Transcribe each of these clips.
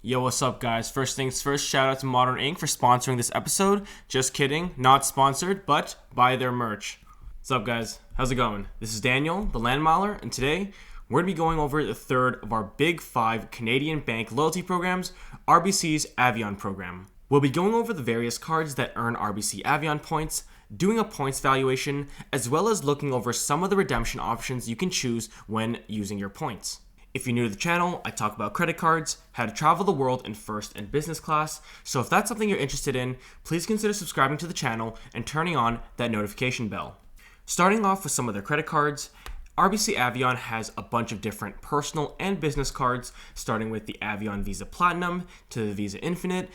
Yo, what's up, guys? First things first, shout out to Modern Inc. for sponsoring this episode. Just kidding, not sponsored, but buy their merch. What's up, guys? How's it going? This is Daniel, TheLandMiler, and today we're going to be going over the third of our big 5 Canadian bank loyalty programs, RBC's Avion program. We'll be going over the various cards that earn RBC Avion points, doing a points valuation, as well as looking over some of the redemption options you can choose when using your points. If you're new to the channel, I talk about credit cards, how to travel the world in first and business class, so if that's something you're interested in, please consider subscribing to the channel and turning on that notification bell. Starting off with some of their credit cards, RBC Avion has a bunch of different personal and business cards, starting with the Avion Visa Platinum to the Visa Infinite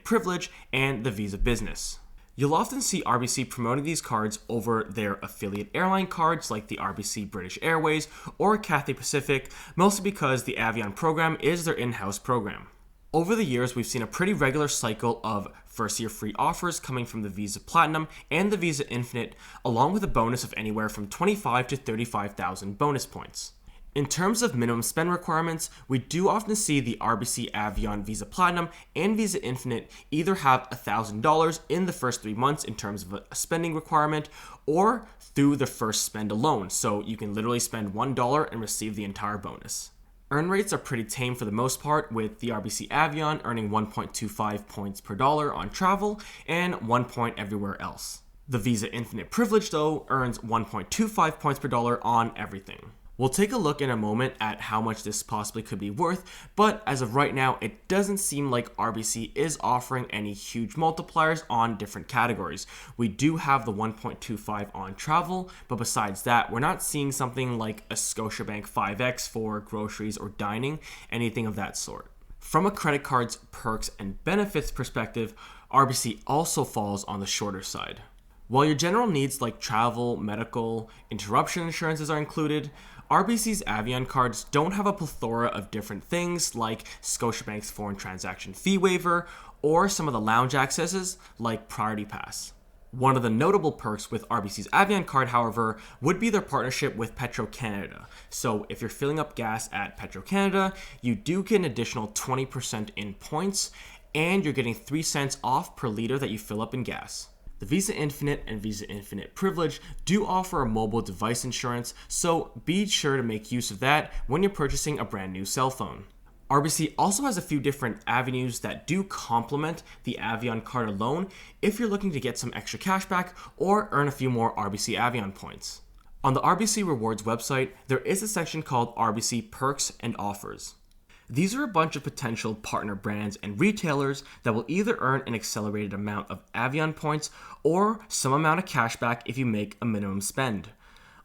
Privilege, and the Visa Business. You'll often see RBC promoting these cards over their affiliate airline cards like the RBC British Airways or Cathay Pacific, mostly because the Avion program is their in-house program. Over the years, we've seen a pretty regular cycle of first-year free offers coming from the Visa Platinum and the Visa Infinite, along with a bonus of anywhere from 25 to 35,000 bonus points. In terms of minimum spend requirements, we do often see the RBC Avion Visa Platinum and Visa Infinite either have $1,000 in the first 3 months in terms of a spending requirement, or through the first spend alone, so you can literally spend $1 and receive the entire bonus. Earn rates are pretty tame for the most part, with the RBC Avion earning 1.25 points per dollar on travel and 1 point everywhere else. The Visa Infinite Privilege, though, earns 1.25 points per dollar on everything. We'll take a look in a moment at how much this possibly could be worth, but as of right now, it doesn't seem like RBC is offering any huge multipliers on different categories. We do have the 1.25 on travel, but besides that, we're not seeing something like a Scotiabank 5X for groceries or dining, anything of that sort. From a credit card's perks and benefits perspective, RBC also falls on the shorter side. While your general needs like travel, medical, interruption insurances are included, RBC's Avion cards don't have a plethora of different things like Scotiabank's foreign transaction fee waiver or some of the lounge accesses like Priority Pass. One of the notable perks with RBC's Avion card, however, would be their partnership with Petro-Canada. So if you're filling up gas at Petro-Canada, you do get an additional 20% in points, and you're getting 3 cents off per liter that you fill up in gas. The Visa Infinite and Visa Infinite Privilege do offer a mobile device insurance, so be sure to make use of that when you're purchasing a brand new cell phone. RBC also has a few different avenues that do complement the Avion card alone if you're looking to get some extra cash back or earn a few more RBC Avion points. On the RBC Rewards website, there is a section called RBC Perks and Offers. These are a bunch of potential partner brands and retailers that will either earn an accelerated amount of Avion points or some amount of cash back if you make a minimum spend.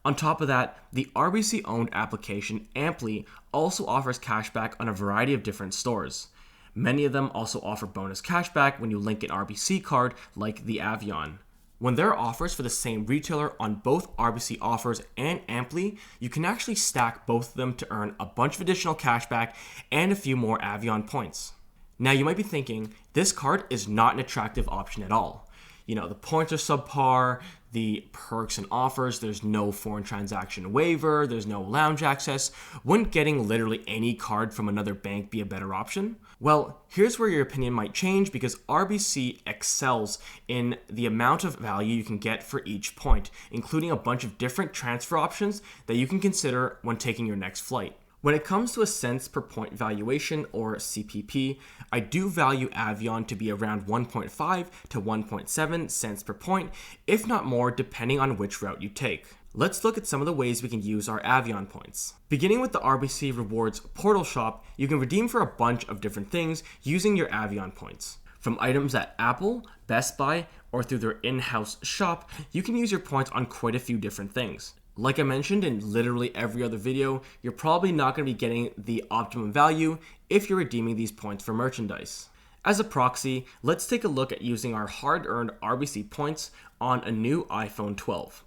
On top of that, the RBC-owned application Ampli also offers cash back on a variety of different stores. Many of them also offer bonus cash back when you link an RBC card like the Avion. When there are offers for the same retailer on both RBC Offers and Ampli, you can actually stack both of them to earn a bunch of additional cashback and a few more Avion points. Now you might be thinking, this card is not an attractive option at all. You know, the points are subpar, the perks and offers, there's no foreign transaction waiver, there's no lounge access. Wouldn't getting literally any card from another bank be a better option? Well, here's where your opinion might change, because RBC excels in the amount of value you can get for each point, including a bunch of different transfer options that you can consider when taking your next flight. When it comes to a cents per point valuation, or CPP, I do value Avion to be around 1.5 to 1.7 cents per point, if not more, depending on which route you take. Let's look at some of the ways we can use our Avion points. Beginning with the RBC Rewards Portal shop, you can redeem for a bunch of different things using your Avion points. From items at Apple, Best Buy, or through their in-house shop, you can use your points on quite a few different things. Like I mentioned in literally every other video, you're probably not going to be getting the optimum value if you're redeeming these points for merchandise. As a proxy, let's take a look at using our hard-earned RBC points on a new iPhone 12.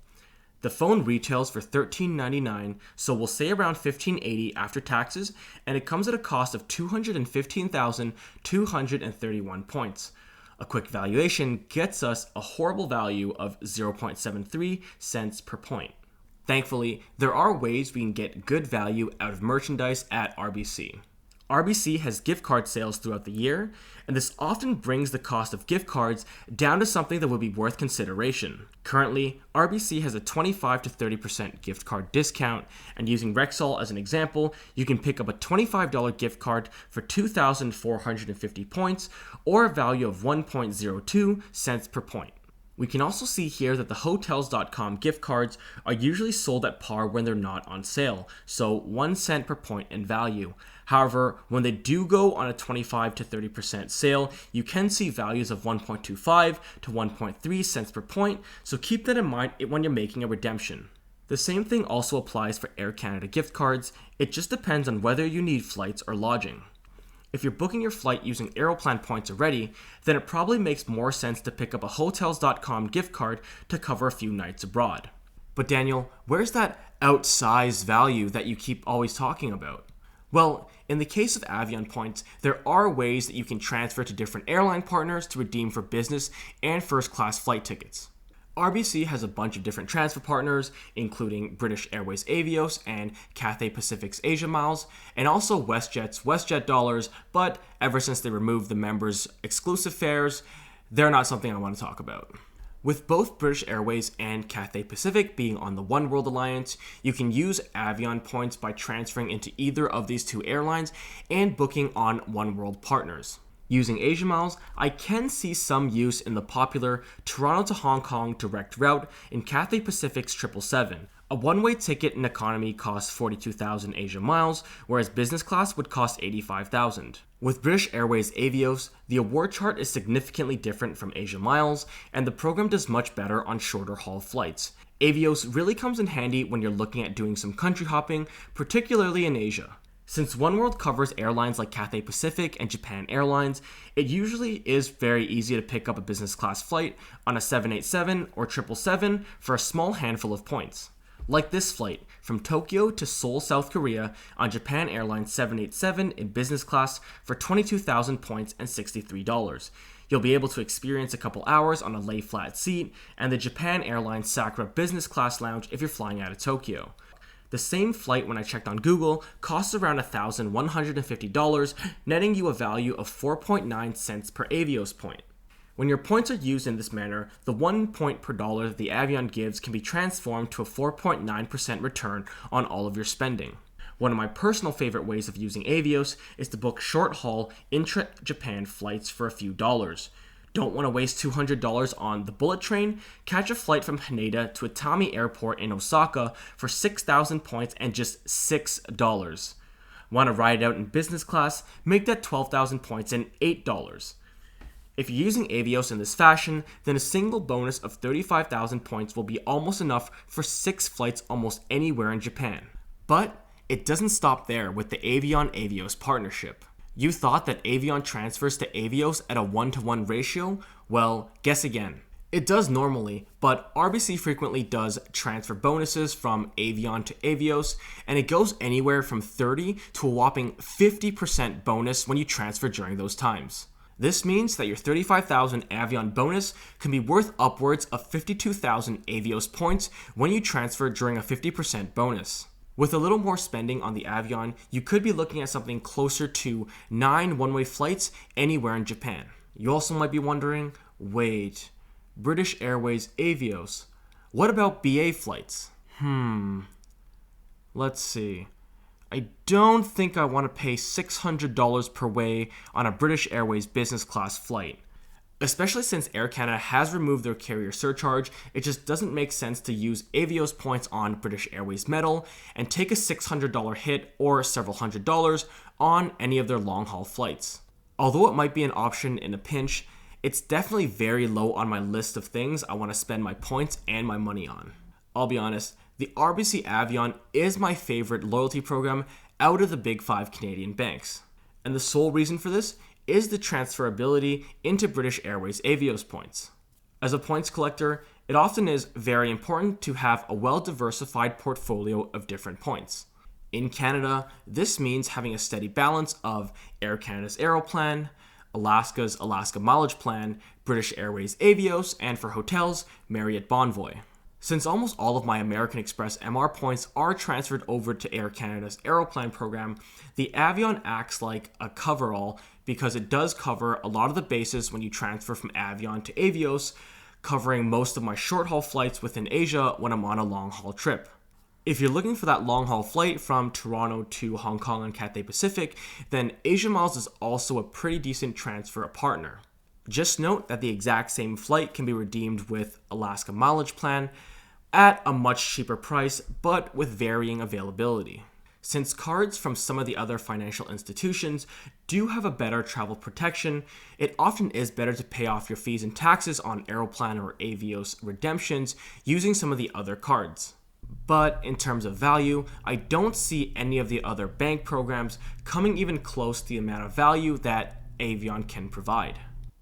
The phone retails for $13.99, so we'll say around $15.80 after taxes, and it comes at a cost of 215,231 points. A quick valuation gets us a horrible value of 0.73 cents per point. Thankfully, there are ways we can get good value out of merchandise at RBC. RBC has gift card sales throughout the year, and this often brings the cost of gift cards down to something that would be worth consideration. Currently, RBC has a 25 to 30% gift card discount, and using Rexall as an example, you can pick up a $25 gift card for 2,450 points, or a value of 1.02 cents per point. We can also see here that the Hotels.com gift cards are usually sold at par when they're not on sale, so 1 cent per point in value. However, when they do go on a 25 to 30% sale, you can see values of 1.25 to 1.3 cents per point, so keep that in mind when you're making a redemption. The same thing also applies for Air Canada gift cards. It just depends on whether you need flights or lodging. If you're booking your flight using Aeroplan points already, then it probably makes more sense to pick up a Hotels.com gift card to cover a few nights abroad. But Daniel, where's that outsized value that you keep always talking about? Well, in the case of Avion points, there are ways that you can transfer to different airline partners to redeem for business and first class flight tickets. RBC has a bunch of different transfer partners, including British Airways Avios and Cathay Pacific's Asia Miles, and also WestJet's WestJet Dollars, but ever since they removed the members' exclusive fares, they're not something I want to talk about. With both British Airways and Cathay Pacific being on the One World Alliance, you can use Avion points by transferring into either of these two airlines and booking on One World partners. Using Asia Miles, I can see some use in the popular Toronto to Hong Kong direct route in Cathay Pacific's 777. A one-way ticket in economy costs 42,000 Asia Miles, whereas business class would cost 85,000. With British Airways Avios, the award chart is significantly different from Asia Miles, and the program does much better on shorter haul flights. Avios really comes in handy when you're looking at doing some country hopping, particularly in Asia. Since One World covers airlines like Cathay Pacific and Japan Airlines, it usually is very easy to pick up a business class flight on a 787 or 777 for a small handful of points. Like this flight from Tokyo to Seoul, South Korea on Japan Airlines 787 in business class for 22,000 points and $63. You'll be able to experience a couple hours on a lay flat seat and the Japan Airlines Sakura business class lounge if you're flying out of Tokyo. The same flight, when I checked on Google, costs around $1,150, netting you a value of 4.9 cents per Avios point. When your points are used in this manner, the 1 point per dollar that the Avion gives can be transformed to a 4.9% return on all of your spending. One of my personal favorite ways of using Avios is to book short-haul intra-Japan flights for a few dollars. Don't want to waste $200 on the bullet train? Catch a flight from Haneda to Atami Airport in Osaka for 6,000 points and just $6. Want to ride it out in business class? Make that 12,000 points and $8. If you're using Avios in this fashion, then a single bonus of 35,000 points will be almost enough for 6 flights almost anywhere in Japan. But it doesn't stop there with the Avion Avios partnership. You thought that Avion transfers to Avios at a 1-to-1 ratio? Well, guess again. It does normally, but RBC frequently does transfer bonuses from Avion to Avios, and it goes anywhere from 30 to a whopping 50% bonus when you transfer during those times. This means that your 35,000 Avion bonus can be worth upwards of 52,000 Avios points when you transfer during a 50% bonus. With a little more spending on the Avion, you could be looking at something closer to 9 one-way flights anywhere in Japan. You also might be wondering, wait, British Airways Avios, what about BA flights? Let's see. I don't think I want to pay $600 per way on a British Airways business class flight. Especially since Air Canada has removed their carrier surcharge, it just doesn't make sense to use Avios points on British Airways metal and take a $600 hit or several $100s on any of their long-haul flights. Although it might be an option in a pinch, it's definitely very low on my list of things I want to spend my points and my money on. I'll be honest, the RBC Avion is my favorite loyalty program out of the big 5 Canadian banks. And the sole reason for this is the transferability into British Airways Avios points. As a points collector, it often is very important to have a well-diversified portfolio of different points. In Canada, this means having a steady balance of Air Canada's Aeroplan, Alaska's Alaska Mileage Plan, British Airways Avios, and for hotels, Marriott Bonvoy. Since almost all of my American Express MR points are transferred over to Air Canada's Aeroplan program, the Avion acts like a coverall because it does cover a lot of the bases when you transfer from Avion to Avios, covering most of my short-haul flights within Asia when I'm on a long-haul trip. If you're looking for that long-haul flight from Toronto to Hong Kong and Cathay Pacific, then Asia Miles is also a pretty decent transfer partner. Just note that the exact same flight can be redeemed with Alaska Mileage Plan at a much cheaper price, but with varying availability. Since cards from some of the other financial institutions do have a better travel protection, it often is better to pay off your fees and taxes on Aeroplan or Avios redemptions using some of the other cards. But in terms of value, I don't see any of the other bank programs coming even close to the amount of value that Avion can provide.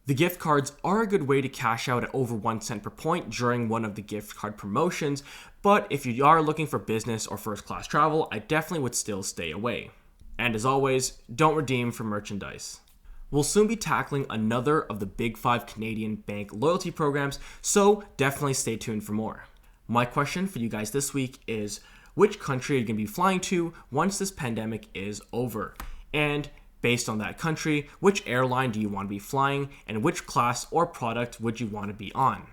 The gift cards are a good way to cash out at over 1 cent per point during one of the gift card promotions, but if you are looking for business or first class travel, I definitely would still stay away. And as always, don't redeem for merchandise. We'll soon be tackling another of the Big 5 Canadian bank loyalty programs, so definitely stay tuned for more. My question for you guys this week is, which country are you going to be flying to once this pandemic is over? And based on that country, which airline do you want to be flying and which class or product would you want to be on?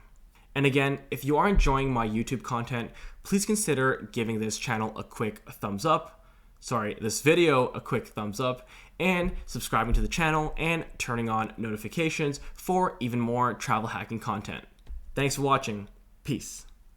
And again, if you are enjoying my YouTube content, please consider giving this channel a quick thumbs up. This video a quick thumbs up, and subscribing to the channel and turning on notifications for even more travel hacking content. Thanks for watching. Peace.